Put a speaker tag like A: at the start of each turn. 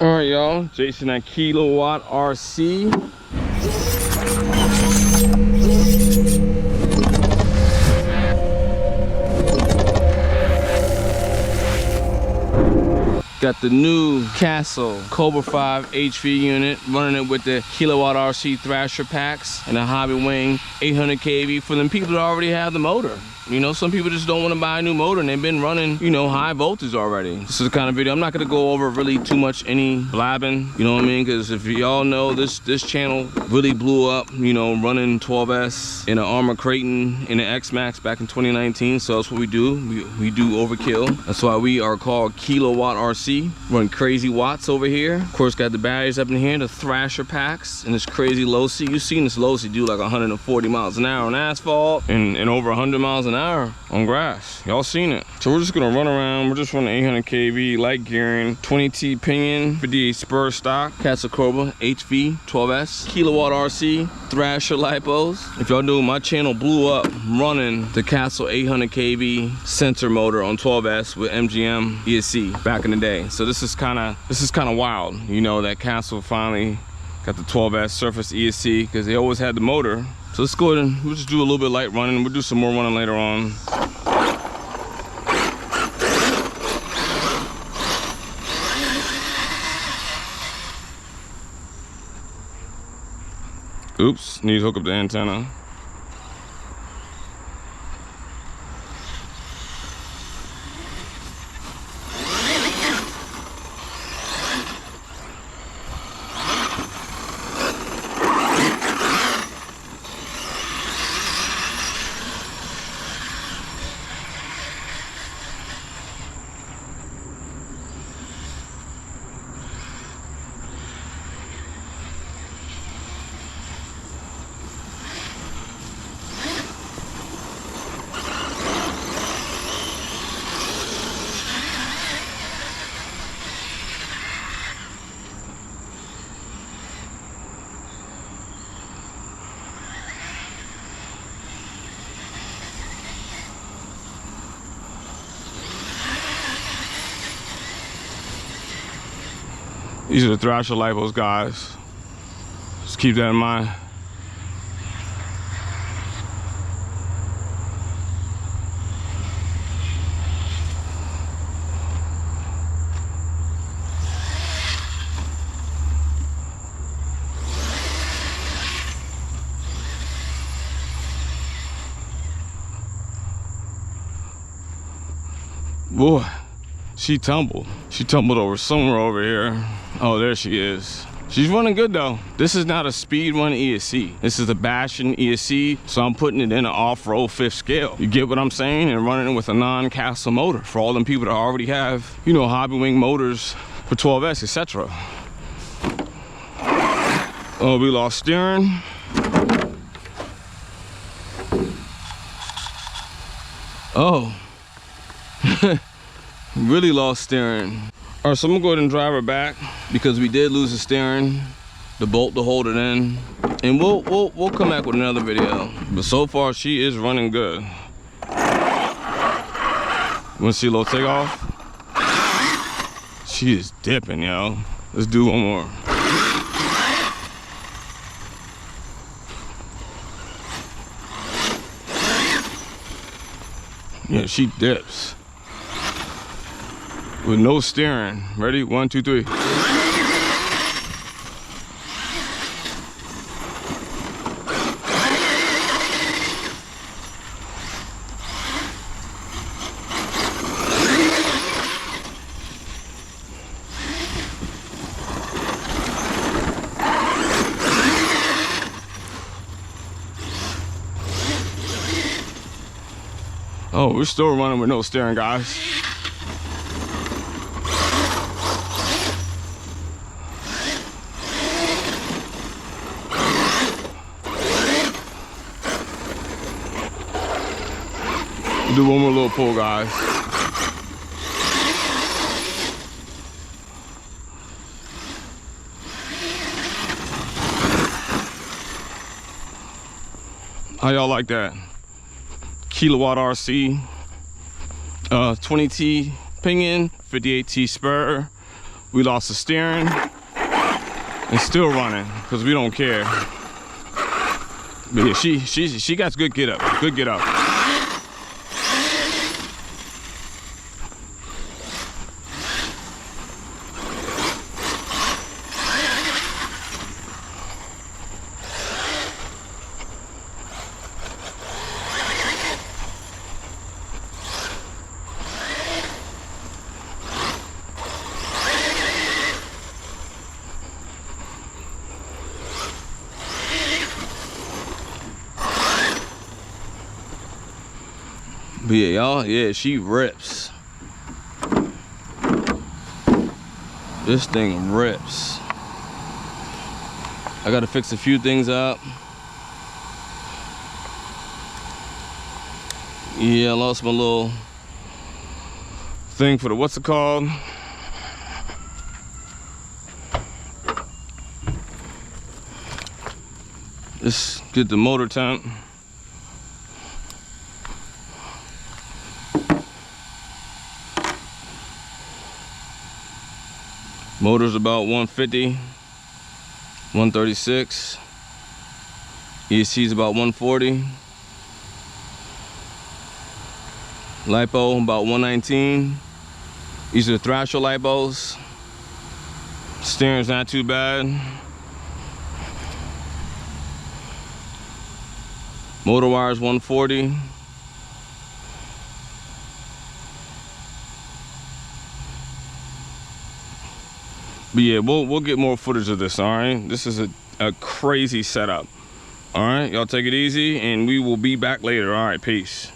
A: All right, y'all. Jason at KiloWattRC. Got the new Castle Cobra 5 HV unit, running it with the KiloWattRC Thrasher packs and a hobby wing 800 kV for them people that already have the motor. You know, some people just don't want to buy a new motor and they've been running, you know, high voltage already. This is the kind of video, I'm not going to go over really too much any blabbing, you know what I mean? Because if y'all know, this channel really blew up, you know, running 12S in an Armor Creighton in an X-Max back in 2019. So that's what we do. We do overkill. That's why we are called KiloWattRC. Run crazy watts over here. Of course, got the batteries up in here, the Thrasher packs, and this crazy low C. You've seen this low C do like 140 miles an hour on asphalt and over 100 miles an hour on grass. Y'all seen it. So we're just gonna run around. We're just running 800 kV, light gearing, 20T pinion, 58 spur stock, Castle Cobra, HV, 12S, KiloWattRC, Thrasher lipos. If y'all knew, my channel blew up running the Castle 800 kV sensor motor on 12S with MGM ESC back in the day. So this is kind of wild, you know, that Castle finally got the 12S surface ESC because they always had the motor. So let's go ahead and we'll just do a little bit of light running. We'll do some more running later on. Oops, need to hook up the antenna. These are the Thrasher lipos, guys. Just keep that in mind. Boy, she tumbled. She tumbled over somewhere over here. Oh, there she is. She's running good though. This is not a speed run ESC. This is a Bastion ESC, so I'm putting it in an off-road 5th scale. You get what I'm saying? And running it with a non-Castle motor for all them people that already have, you know, hobby wing motors for 12S, etc. Oh, we lost steering. Oh. Really lost steering. All right, so I'm gonna go ahead and drive her back because we did lose the steering, the bolt to hold it in, and we'll come back with another video. But so far, she is running good. Wanna see a little takeoff? She is dipping, yo. Let's do one more. Yeah, she dips. With no steering. Ready? 1, 2, 3. Oh, we're still running with no steering, guys. Do one more little pull, guys. How y'all like that? KiloWattRC, 20T pinion, 58T spur, We lost the steering and still running because we don't care. But yeah, she got good get up. Good get up. But yeah, y'all, yeah, she rips. This thing rips. I gotta fix a few things up. Yeah, I lost my little thing for the, what's it called? Just get the motor temp. Motor's about 150, 136. ESC's about 140. Lipo about 119. These are the Thrasher lipos. Steering's not too bad. Motor wire's 140. But yeah, we'll get more footage of this, all right? This is a crazy setup. All right, y'all take it easy, and we will be back later. All right, peace.